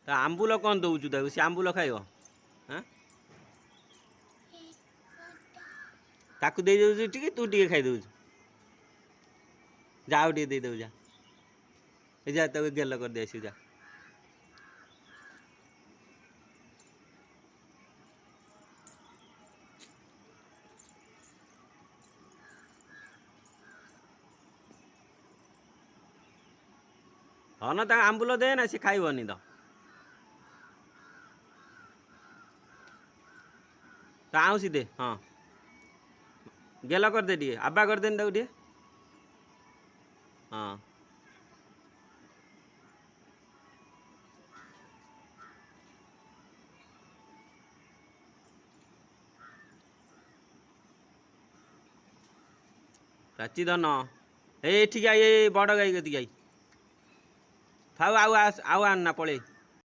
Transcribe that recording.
ତା ଆମ୍ବୁଲ କ'ଣ ଦେଉଛୁ ତାକୁ? ସେ ଆମ୍ବୁଲ ଖାଇବ? ହଁ ତାକୁ ଦେଇ ଦେଉଛୁ ଟିକେ, ତୁ ଟିକେ ଖାଇଦେଉଛୁ। ଯା ଆଉ ଟିକେ ଦେଇଦେବୁ ଯା। ଏ ଯା ତାକୁ ଗେଲ କରିଦେଇ ଆସିବୁ ଯା। ହଁ ନା ତାକୁ ଆମ୍ବୁଲ ଦେ ନା, ସେ ଖାଇବନି ତ। ତା ଆଉଁସି ଦେ। ହଁ ଗେଲ କରିଦେ ଟିକେ, ଆବା କରିଦେନି ତାକୁ ଟିକେ। ହଁ ରାଚିଧନ ଏଠିକି ଆଇ, ବଡ଼ ଗାଈ କତିକି ଆଇ। ଥାଉ ଆଉ ଆସ, ଆଉ ଆଣ ନା, ପଳେଇ।